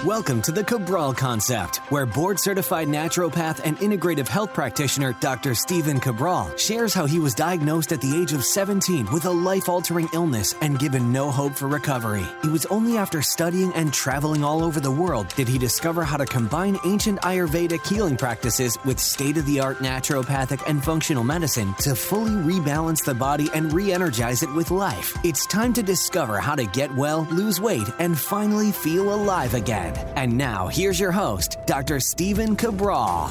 Welcome to the Cabral Concept, where board-certified naturopath and integrative health practitioner Dr. Cabral shares how he was diagnosed at the age of 17 with a life-altering illness and given no hope for recovery. It was only after studying and traveling all over the world did he discover how to combine ancient Ayurvedic healing practices with state-of-the-art naturopathic and functional medicine to fully rebalance the body and re-energize it with life. It's time to discover how to get well, lose weight, and finally feel alive again. And now, here's your host, Dr. Cabral.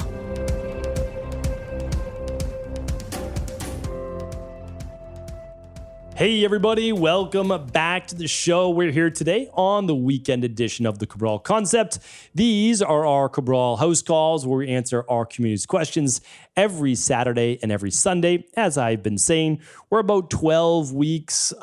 Hey everybody, welcome back to the show. We're here today on the weekend edition of the Cabral Concept. These are our Cabral HouseCalls, where we answer our community's questions every Saturday and every Sunday. As I've been saying, we're about 12 weeks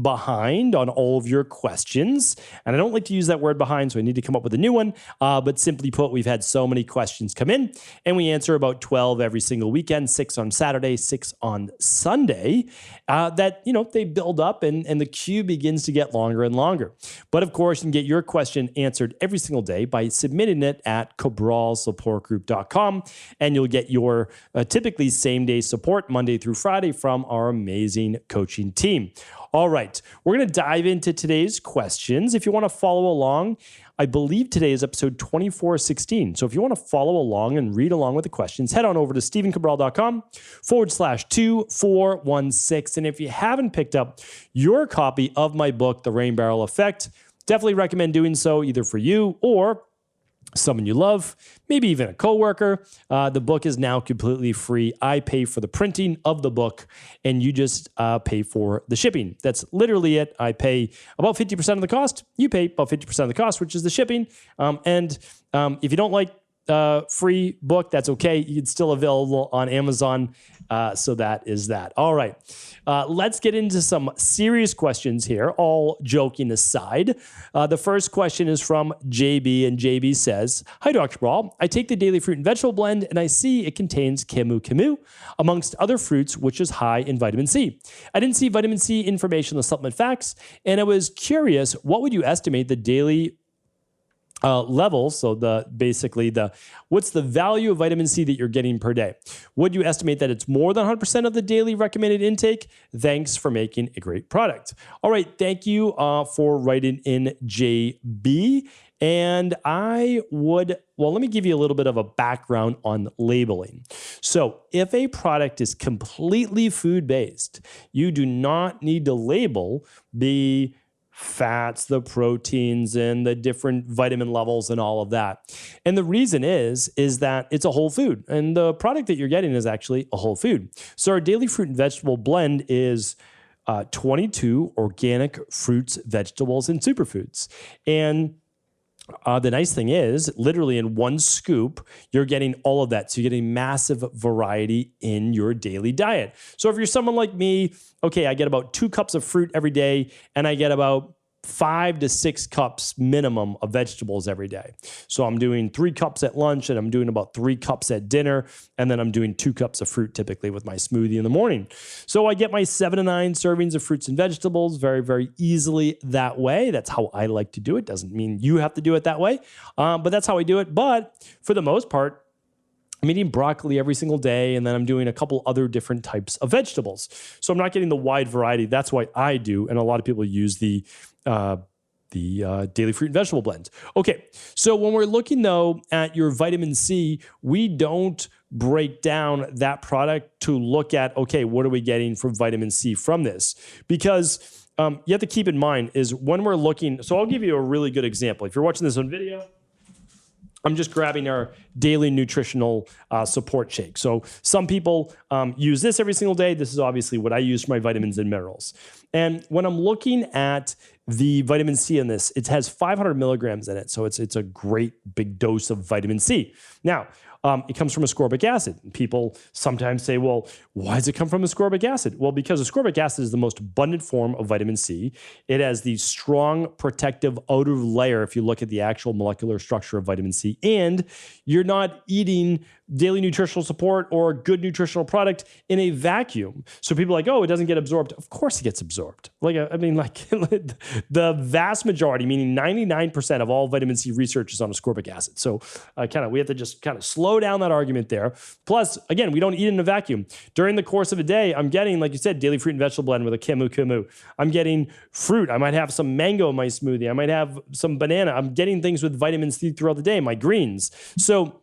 behind on all of your questions. And I don't like to use that word behind, so I need to come up with a new one. But simply put, we've had so many questions come in, and we answer about 12 every single weekend, 6 on Saturday, 6 on Sunday, that, they build up and the queue begins to get longer and longer. But of course, you can get your question answered every single day by submitting it at cabralsupportgroup.com, and you'll get your typically same-day support Monday through Friday from our amazing coaching team. All right, we're going to dive into today's questions. If you want to follow along, I believe today is episode 2416. So if you want to follow along and read along with the questions, head on over to stephencabral.com/2416. And if you haven't picked up your copy of my book, The Rain Barrel Effect, definitely recommend doing so either for you or someone you love, maybe even a coworker. The book is now completely free. I pay for the printing of the book, and you just pay for the shipping. That's literally it. I pay about 50% of the cost. You pay about 50% of the cost, which is the shipping. And if you don't like free book, that's okay. It's still available on Amazon. So that is that. All right. Let's get into some serious questions here, all joking aside. The first question is from JB, and JB says, "Hi, Dr. Cabral. I take the daily fruit and vegetable blend, and I see it contains Camu Camu, amongst other fruits, which is high in vitamin C. I didn't see vitamin C information in the supplement facts, and I was curious, what would you estimate the daily levels, so what's the value of vitamin C that you're getting per day? Would you estimate that it's more than 100% of the daily recommended intake? Thanks for making a great product." All right, thank you for writing in, JB. And let me give you a little bit of a background on labeling. So if a product is completely food-based, you do not need to label the fats, the proteins, and the different vitamin levels and all of that. And the reason is that it's a whole food, and the product that you're getting is actually a whole food. So our daily fruit and vegetable blend is 22 organic fruits, vegetables, and superfoods. And the nice thing is, literally in one scoop, you're getting all of that. So you're getting massive variety in your daily diet. So if you're someone like me, okay, I get about 2 cups of fruit every day, and I get about 5 to 6 cups minimum of vegetables every day. So I'm doing 3 cups at lunch, and I'm doing about 3 cups at dinner, and then I'm doing 2 cups of fruit typically with my smoothie in the morning. So I get my 7 to 9 servings of fruits and vegetables very, very easily that way. That's how I like to do it. Doesn't mean you have to do it that way, but that's how I do it. But for the most part, I'm eating broccoli every single day, and then I'm doing a couple other different types of vegetables. So I'm not getting the wide variety. That's why I do, and a lot of people use the daily fruit and vegetable blend. Okay, so when we're looking, though, at your vitamin C, we don't break down that product to look at, okay, what are we getting from vitamin C from this? Because you have to keep in mind is when we're looking, so I'll give you a really good example. If you're watching this on video, I'm just grabbing our daily nutritional support shake. So some people use this every single day. This is obviously what I use for my vitamins and minerals. And when I'm looking at the vitamin C in this, it has 500 milligrams in it. So it's a great big dose of vitamin C. Now, it comes from ascorbic acid. People sometimes say, well, why does it come from ascorbic acid? Well, because ascorbic acid is the most abundant form of vitamin C. It has the strong protective outer layer if you look at the actual molecular structure of vitamin C. And you're not eating daily nutritional support or good nutritional product in a vacuum. So people are like, oh, it doesn't get absorbed. Of course it gets absorbed. The vast majority, meaning 99% of all vitamin C research is on ascorbic acid. So we have to just kind of slow down that argument there. Plus, again, we don't eat in a vacuum. During the course of a day, I'm getting, like you said, daily fruit and vegetable blend with a Camu Camu. I'm getting fruit. I might have some mango in my smoothie. I might have some banana. I'm getting things with vitamin C throughout the day, my greens. So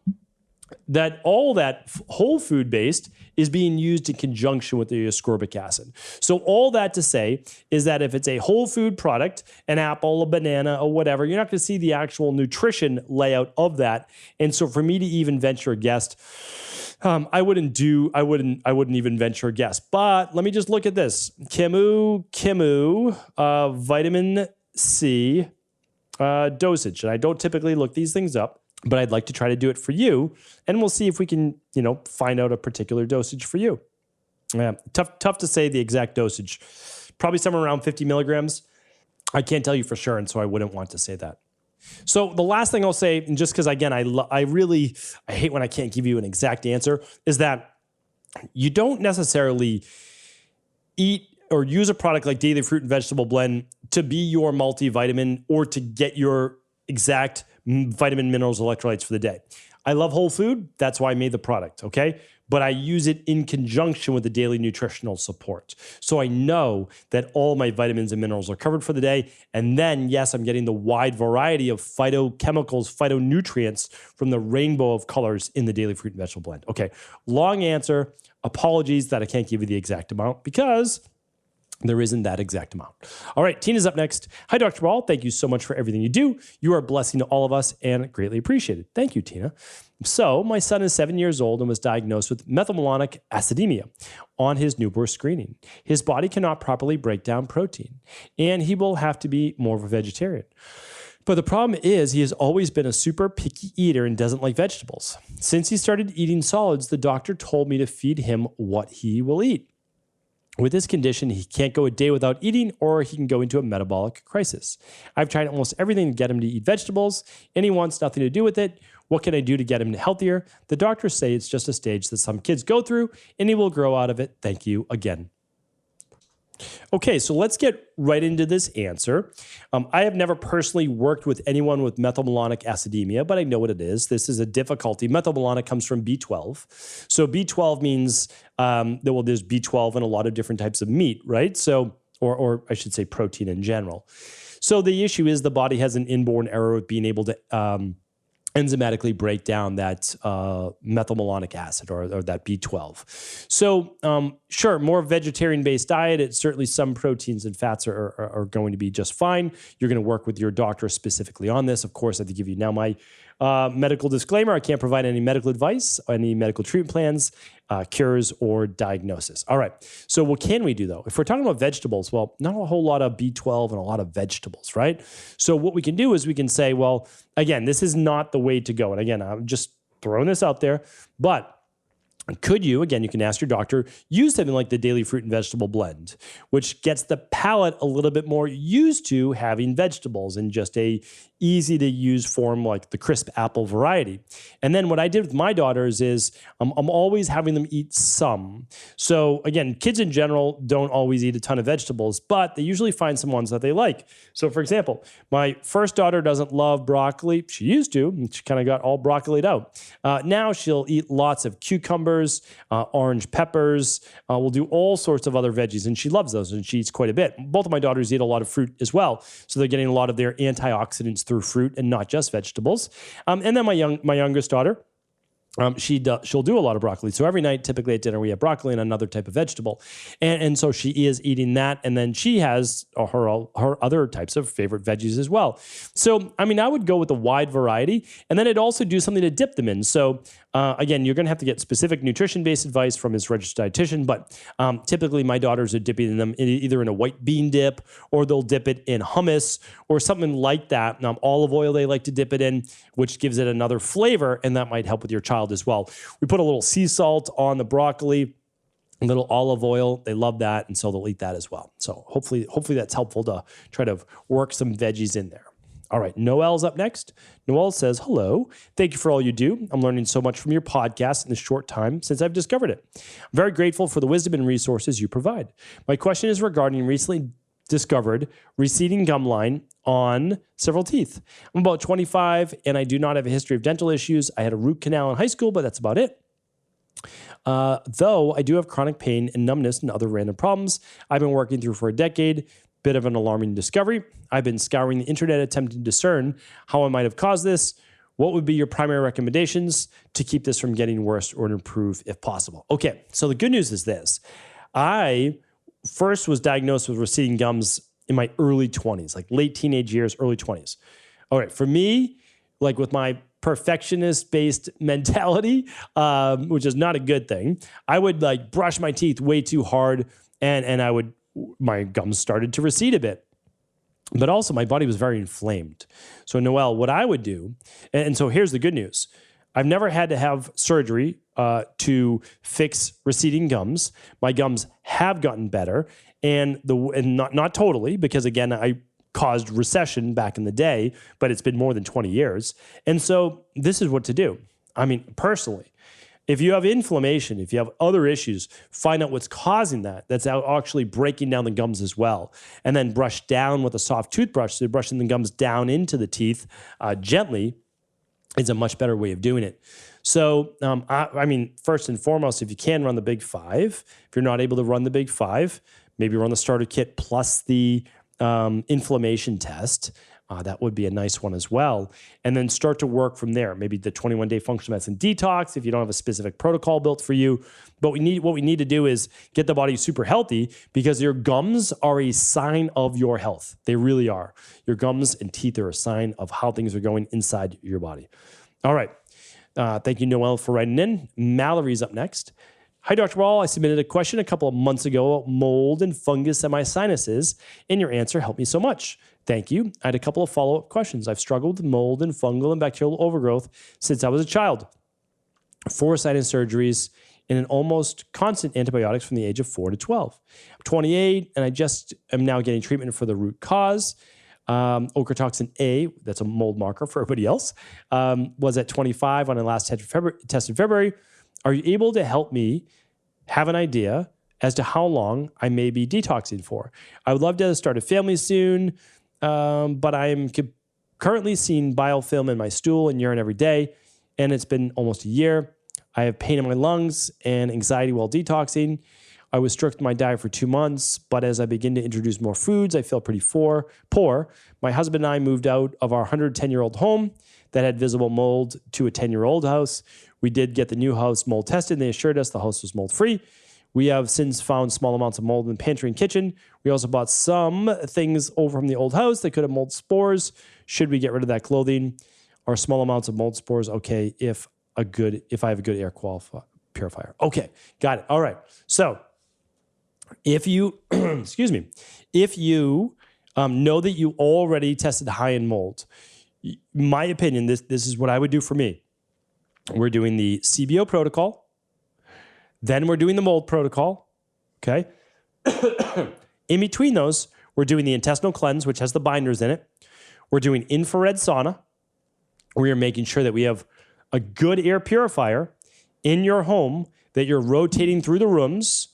that all that whole food based is being used in conjunction with the ascorbic acid. So all that to say is that if it's a whole food product, an apple, a banana, or whatever, you're not going to see the actual nutrition layout of that. And so for me to even venture a guess, I wouldn't even venture a guess. But let me just look at this. Camu Camu, vitamin C dosage. And I don't typically look these things up, but I'd like to try to do it for you, and we'll see if we can, find out a particular dosage for you. Tough to say the exact dosage. Probably somewhere around 50 milligrams. I can't tell you for sure, and so I wouldn't want to say that. So the last thing I'll say, and just because again, I hate when I can't give you an exact answer, is that you don't necessarily eat or use a product like Daily Fruit and Vegetable Blend to be your multivitamin or to get your exact vitamin, minerals, electrolytes for the day. I love whole food. That's why I made the product, okay? But I use it in conjunction with the daily nutritional support. So I know that all my vitamins and minerals are covered for the day. And then, yes, I'm getting the wide variety of phytochemicals, phytonutrients from the rainbow of colors in the Daily Fruit and Vegetable Blend. Okay, long answer. Apologies that I can't give you the exact amount because there isn't that exact amount. All right, Tina's up next. Hi, Dr. Cabral. Thank you so much for everything you do. You are a blessing to all of us and greatly appreciated. Thank you, Tina. So my son is 7 years old and was diagnosed with methylmalonic acidemia on his newborn screening. His body cannot properly break down protein, and he will have to be more of a vegetarian. But the problem is he has always been a super picky eater and doesn't like vegetables. Since he started eating solids, the doctor told me to feed him what he will eat. With this condition, he can't go a day without eating, or he can go into a metabolic crisis. I've tried almost everything to get him to eat vegetables, and he wants nothing to do with it. What can I do to get him healthier? The doctors say it's just a stage that some kids go through, and he will grow out of it. Thank you again. Okay, so let's get right into this answer. I have never personally worked with anyone with methylmalonic acidemia, but I know what it is. This is a difficulty. Methylmalonic comes from B12. So B12 means there's B12 in a lot of different types of meat, right? So, or I should say protein in general. So the issue is the body has an inborn error of being able to enzymatically break down that methylmalonic acid or that B12. So sure, more vegetarian-based diet, it's certainly some proteins and fats are going to be just fine. You're going to work with your doctor specifically on this. Of course, I have to give you now my medical disclaimer. I can't provide any medical advice, any medical treatment plans, cures, or diagnosis. All right. So what can we do, though? If we're talking about vegetables, well, not a whole lot of B12 and a lot of vegetables, right? So what we can do is we can say, well, again, this is not the way to go. And again, I'm just throwing this out there, but could you, again, you can ask your doctor, use something like the Daily Fruit and Vegetable Blend, which gets the palate a little bit more used to having vegetables in just a easy to use form like the crisp apple variety. And then what I did with my daughters is I'm always having them eat some. So again, kids in general don't always eat a ton of vegetables, but they usually find some ones that they like. So for example, my first daughter doesn't love broccoli. She used to, and she kind of got all broccolied out. Now she'll eat lots of cucumbers, orange peppers. We'll do all sorts of other veggies, and she loves those, and she eats quite a bit. Both of my daughters eat a lot of fruit as well, so they're getting a lot of their antioxidants through fruit and not just vegetables. And then my youngest daughter, she'll do a lot of broccoli. So every night, typically at dinner, we have broccoli and another type of vegetable. And so she is eating that. And then she has her other types of favorite veggies as well. So, I mean, I would go with a wide variety. And then I'd also do something to dip them in. So again, you're going to have to get specific nutrition-based advice from his registered dietitian. But typically my daughters are dipping them either in a white bean dip, or they'll dip it in hummus or something like that. Olive oil they like to dip it in, which gives it another flavor. And that might help with your child as well. We put a little sea salt on the broccoli, a little olive oil. They love that, and so they'll eat that as well. So hopefully that's helpful to try to work some veggies in there. All right, Noelle's up next. Noelle says, hello. Thank you for all you do. I'm learning so much from your podcast in the short time since I've discovered it. I'm very grateful for the wisdom and resources you provide. My question is regarding recently discovered receding gum line on several teeth. I'm about 25 and I do not have a history of dental issues. I had a root canal in high school, but that's about it. Though I do have chronic pain and numbness and other random problems I've been working through for a decade. Bit of an alarming discovery. I've been scouring the internet attempting to discern how I might have caused this. What would be your primary recommendations to keep this from getting worse or to improve if possible? Okay, so the good news is this. I first was diagnosed with receding gums in my early 20s, like late teenage years, early 20s. All right, for me, like with my perfectionist-based mentality, which is not a good thing, I would like brush my teeth way too hard and my gums started to recede a bit. But also my body was very inflamed. So Noel, what I would do, and so here's the good news. I've never had to have surgery to fix receding gums. My gums have gotten better, and not totally, because again, I caused recession back in the day, but it's been more than 20 years. And so this is what to do. I mean, personally, if you have inflammation, if you have other issues, find out what's causing that. That's actually breaking down the gums as well. And then brush down with a soft toothbrush. So brushing the gums down into the teeth gently is a much better way of doing it. So, I mean, first and foremost, if you can run the Big Five, if you're not able to run the Big Five, maybe run the starter kit plus the inflammation test. That would be a nice one as well. And then start to work from there. Maybe the 21-day functional medicine detox if you don't have a specific protocol built for you. But what we need to do is get the body super healthy, because your gums are a sign of your health. They really are. Your gums and teeth are a sign of how things are going inside your body. All right. Thank you, Noel, for writing in. Mallory's up next. Hi, Dr. Cabral. I submitted a question a couple of months ago about mold and fungus in my sinuses, and your answer helped me so much. Thank you. I had a couple of follow-up questions. I've struggled with mold and fungal and bacterial overgrowth since I was a child. 4 sinus surgeries and an almost constant antibiotics from the age of 4 to 12. I'm 28, and I just am now getting treatment for the root cause. Ochratoxin A, that's a mold marker for everybody else, was at 25 when I last tested in February. Are you able to help me have an idea as to how long I may be detoxing for? I would love to start a family soon, but I am currently seeing biofilm in my stool and urine every day, and it's been almost a year. I have pain in my lungs and anxiety while detoxing. I was strict on my diet for 2 months, but as I begin to introduce more foods, I feel pretty poor. My husband and I moved out of our 110-year-old home that had visible mold to a 10-year-old house. We did get the new house mold tested, and they assured us the house was mold-free. We have since found small amounts of mold in the pantry and kitchen. We also bought some things over from the old house that could have mold spores. Should we get rid of that clothing? Are small amounts of mold spores okay if I have a good air purifier? Okay, got it. All right. So if you, if you know that you already tested high in mold, my opinion, this is what I would do for me. We're doing the CBO protocol. Then we're doing the mold protocol. Okay. In between those, we're doing the intestinal cleanse, which has the binders in it. We're doing infrared sauna. We are making sure that we have a good air purifier in your home that you're rotating through the rooms.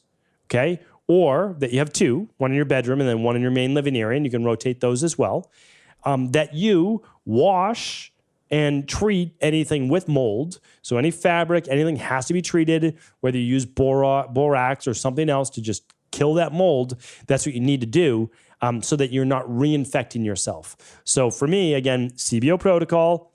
Okay. Or that you have 2, one in your bedroom and then one in your main living area, and you can rotate those as well. That you wash and treat anything with mold. So any fabric, anything has to be treated, whether you use borax or something else to just kill that mold. That's what you need to do so that you're not reinfecting yourself. So for me, again, CBO protocol,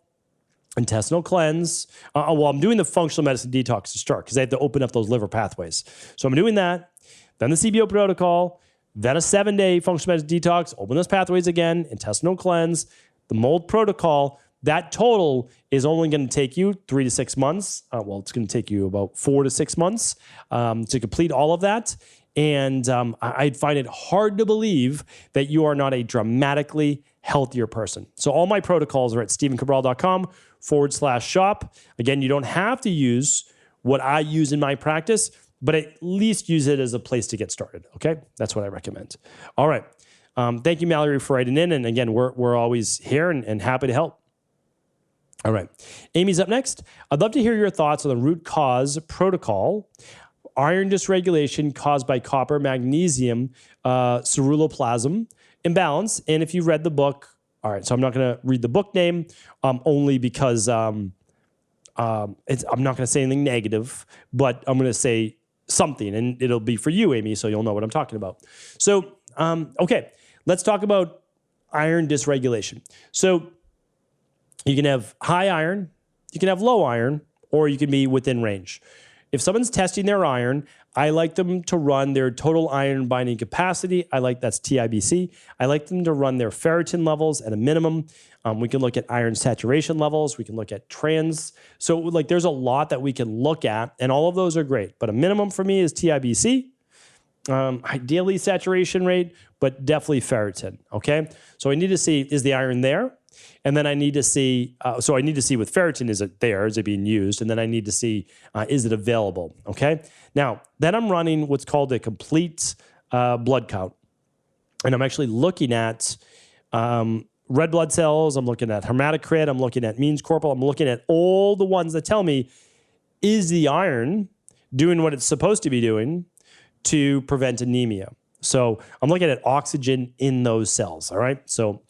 intestinal cleanse. I'm doing the functional medicine detox to start because I have to open up those liver pathways. So I'm doing that. Then the CBO protocol, then a 7-day functional medicine detox, open those pathways again, intestinal cleanse, the mold protocol. That total is only going to take you 3 to 6 months. It's going to take you about 4 to 6 months to complete all of that. And I'd find it hard to believe that you are not a dramatically healthier person. So all my protocols are at stevencabral.com/shop. Again, you don't have to use what I use in my practice, but at least use it as a place to get started. Okay, that's what I recommend. All right, thank you, Mallory, for writing in. And again, we're always here and happy to help. All right, Amy's up next. I'd love to hear your thoughts on the root cause protocol. iron dysregulation caused by copper magnesium ceruloplasm imbalance. And if you read the book, all right, so I'm not going to read the book name only because I'm not going to say anything negative, but I'm going to say something, and it'll be for you, Amy, so you'll know what I'm talking about. So, okay, let's talk about iron dysregulation. So you can have high iron, you can have low iron, or you can be within range. If someone's testing their iron, I like them to run their total iron binding capacity. That's TIBC. I like them to run their ferritin levels at a minimum. We can look at iron saturation levels. We can look at trans. So like there's a lot that we can look at, and all of those are great. But a minimum for me is TIBC, ideally saturation rate, but definitely ferritin, okay? So I need to see, is the iron there? And then I need to see, so I need to see with ferritin, is it there? Is it being used? And then I need to see, is it available? Okay. Now, then I'm running what's called a complete blood count. And I'm actually looking at red blood cells. I'm looking at hematocrit. I'm looking at means corporal. I'm looking at all the ones that tell me, is the iron doing what it's supposed to be doing to prevent anemia? So I'm looking at oxygen in those cells. All right. So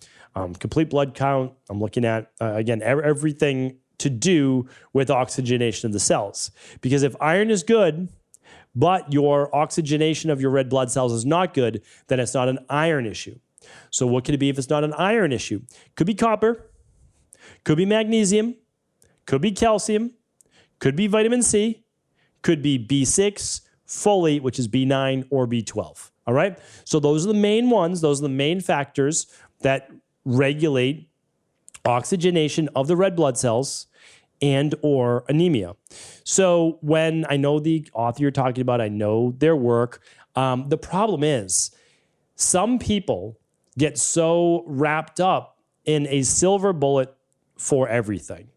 complete blood count. I'm looking at, again, everything to do with oxygenation of the cells. Because if iron is good, but your oxygenation of your red blood cells is not good, then it's not an iron issue. So what could it be if it's not an iron issue? Could be copper, could be magnesium, could be calcium, could be vitamin C, could be B6, folate, which is B9 or B12. All right? So those are the main ones. Those are the main factors that regulate oxygenation of the red blood cells and or anemia. So when I know the author you're talking about, I know their work. The problem is some people get so wrapped up in a silver bullet for everything.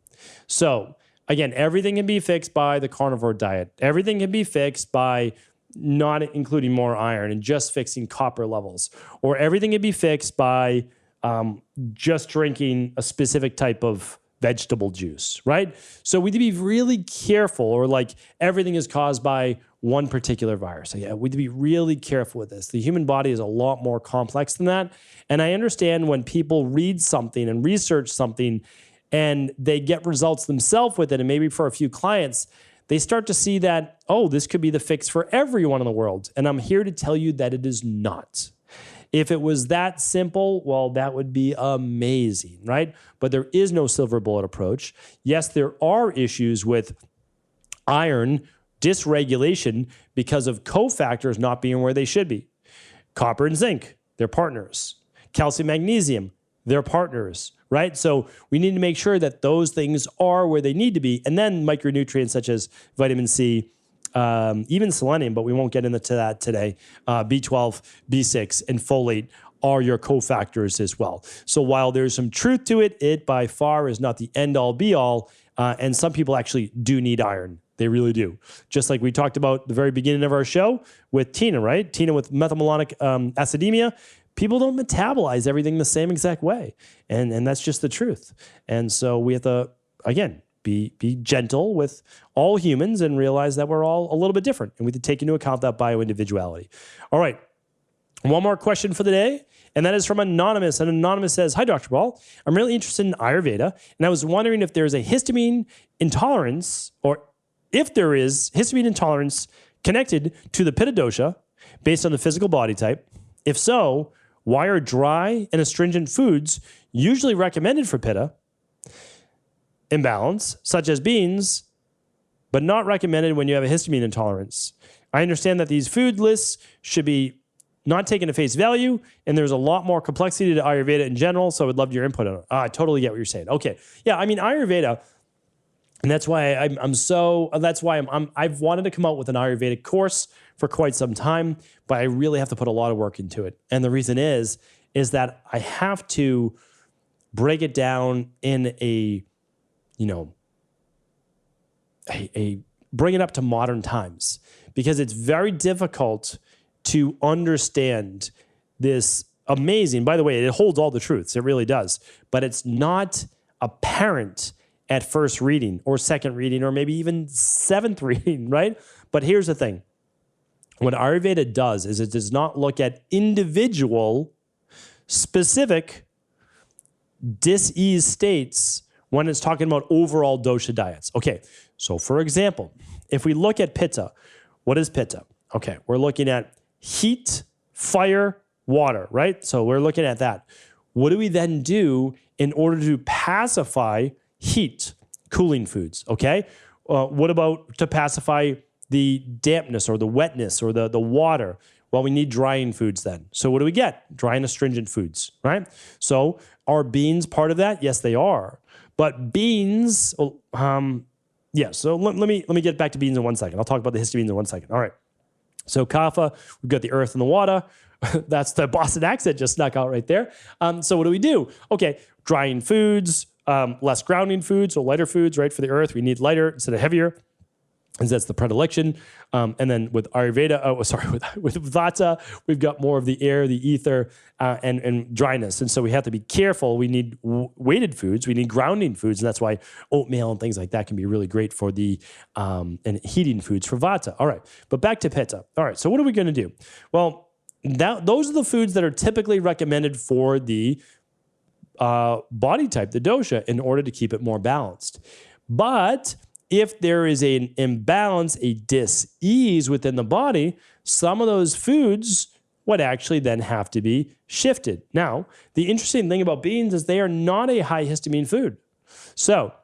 So again, everything can be fixed by the carnivore diet. Everything can be fixed by not including more iron and just fixing copper levels. Or everything can be fixed by just drinking a specific type of vegetable juice, right? So we need to be really careful, or like everything is caused by one particular virus. So yeah, we need to be really careful with this. The human body is a lot more complex than that. And I understand when people read something and research something and they get results themselves with it, and maybe for a few clients, they start to see that, oh, this could be the fix for everyone in the world. And I'm here to tell you that it is not. If it was that simple, well, that would be amazing, right? But there is no silver bullet approach. Yes, there are issues with iron dysregulation because of cofactors not being where they should be. Copper and zinc, they're partners. Calcium, magnesium, they're partners, right? So we need to make sure that those things are where they need to be. And then micronutrients such as vitamin C, even selenium, but we won't get into that today, B12, B6, and folate are your cofactors as well. So while there's some truth to it, it by far is not the end-all, be-all, and some people actually do need iron. They really do. Just like we talked about at the very beginning of our show with Tina, right? Tina with methylmalonic acidemia. People don't metabolize everything the same exact way, and that's just the truth. And so we have to, again, be gentle with all humans and realize that we're all a little bit different, and we have to take into account that bio-individuality. All right, one more question for the day, and that is from Anonymous. And Anonymous says, hi, Dr. Cabral. I'm really interested in Ayurveda, and I was wondering if there's a histamine intolerance, or if there is histamine intolerance connected to the Pitta dosha based on the physical body type. If so, why are dry and astringent foods usually recommended for Pitta imbalance, such as beans, but not recommended when you have a histamine intolerance? I understand that these food lists should be not taken at face value, and there's a lot more complexity to Ayurveda in general, so I would love your input on it. I totally get what you're saying. Okay. Yeah, I mean, Ayurveda, and that's why I've wanted to come out with an Ayurvedic course for quite some time, but I really have to put a lot of work into it. And the reason is that I have to break it down in bring it up to modern times, because it's very difficult to understand this amazing, by the way, it holds all the truths. It really does, but it's not apparent at first reading or second reading or maybe even seventh reading, right? But here's the thing. what Ayurveda does is it does not look at individual specific dis-ease states when it's talking about overall dosha diets. Okay, so for example, if we look at Pitta, what is Pitta? Okay, we're looking at heat, fire, water, right? So we're looking at that. What do we then do in order to pacify heat? Cooling foods, okay? What about to pacify the dampness or the wetness or the water? Well, we need drying foods then. So what do we get? Dry and astringent foods, right? So are beans part of that? Yes, they are. But beans, so let me get back to beans in 1 second. I'll talk about the histamines in 1 second. All right. So kapha, we've got the earth and the water. That's the Boston accent just snuck out right there. So what do we do? Okay, drying foods, less grounding foods, so lighter foods, right? For the earth, we need lighter instead of heavier, and that's the predilection. And then with Ayurveda, with Vata, we've got more of the air, the ether, and dryness. And so we have to be careful. We need weighted foods. We need grounding foods. And that's why oatmeal and things like that can be really great for the, and heating foods for Vata. All right. But back to Pitta. All right. So what are we going to do? Well, those are the foods that are typically recommended for the body type, the dosha, in order to keep it more balanced. But if there is an imbalance, a dis-ease within the body, some of those foods would actually then have to be shifted. Now, the interesting thing about beans is they are not a high histamine food. So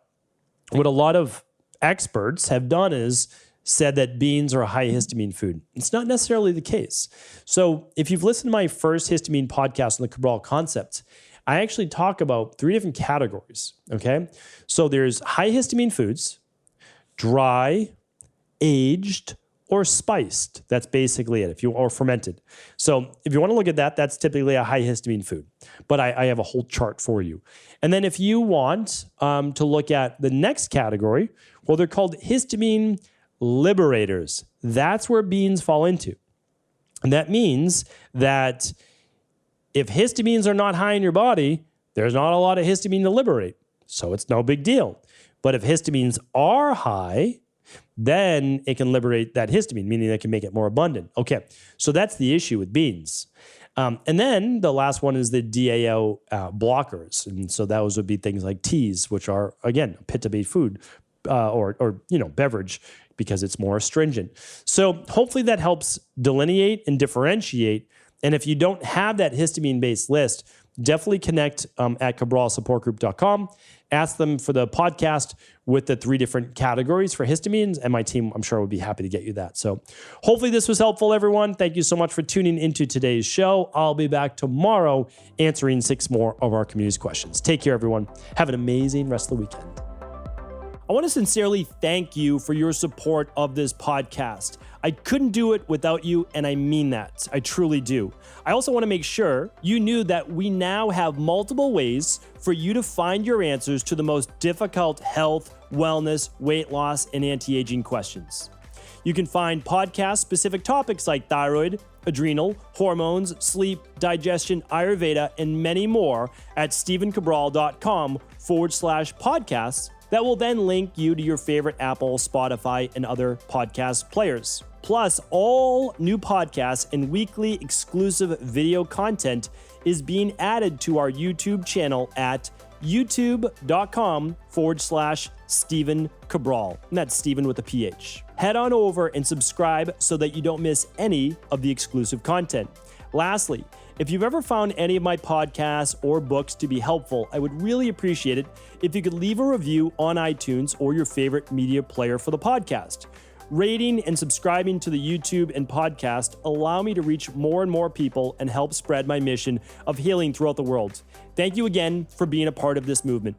what a lot of experts have done is said that beans are a high histamine food. It's not necessarily the case. So if you've listened to my first histamine podcast on the Cabral concept, I actually talk about 3 different categories, okay? So there's high histamine foods, dry, aged, or spiced. That's basically it, or fermented. So if you want to look at that, that's typically a high histamine food. But I have a whole chart for you. And then if you want to look at the next category, well, they're called histamine liberators. That's where beans fall into. And that means that if histamines are not high in your body, there's not a lot of histamine to liberate. So it's no big deal. But if histamines are high, then it can liberate that histamine, meaning it can make it more abundant. Okay, so that's the issue with beans. And then the last one is the DAO blockers. And so those would be things like teas, which are, again, a pitta-based food or beverage, because it's more astringent. So hopefully that helps delineate and differentiate. And if you don't have that histamine-based list, definitely connect at cabralsupportgroup.com. Ask them for the podcast with the 3 different categories for histamines, and my team, I'm sure, would be happy to get you that. So hopefully this was helpful, everyone. Thank you so much for tuning into today's show. I'll be back tomorrow answering 6 more of our community's questions. Take care, everyone. Have an amazing rest of the weekend. I want to sincerely thank you for your support of this podcast. I couldn't do it without you, and I mean that. I truly do. I also want to make sure you knew that we now have multiple ways for you to find your answers to the most difficult health, wellness, weight loss, and anti-aging questions. You can find podcast-specific topics like thyroid, adrenal, hormones, sleep, digestion, Ayurveda, and many more at stevencabral.com/podcasts that will then link you to your favorite Apple, Spotify, and other podcast players. Plus, all new podcasts and weekly exclusive video content is being added to our YouTube channel at youtube.com/Stephen Cabral. And that's Stephen with a PH. Head on over and subscribe so that you don't miss any of the exclusive content. Lastly, if you've ever found any of my podcasts or books to be helpful, I would really appreciate it if you could leave a review on iTunes or your favorite media player for the podcast. Rating and subscribing to the YouTube and podcast allow me to reach more and more people and help spread my mission of healing throughout the world. Thank you again for being a part of this movement.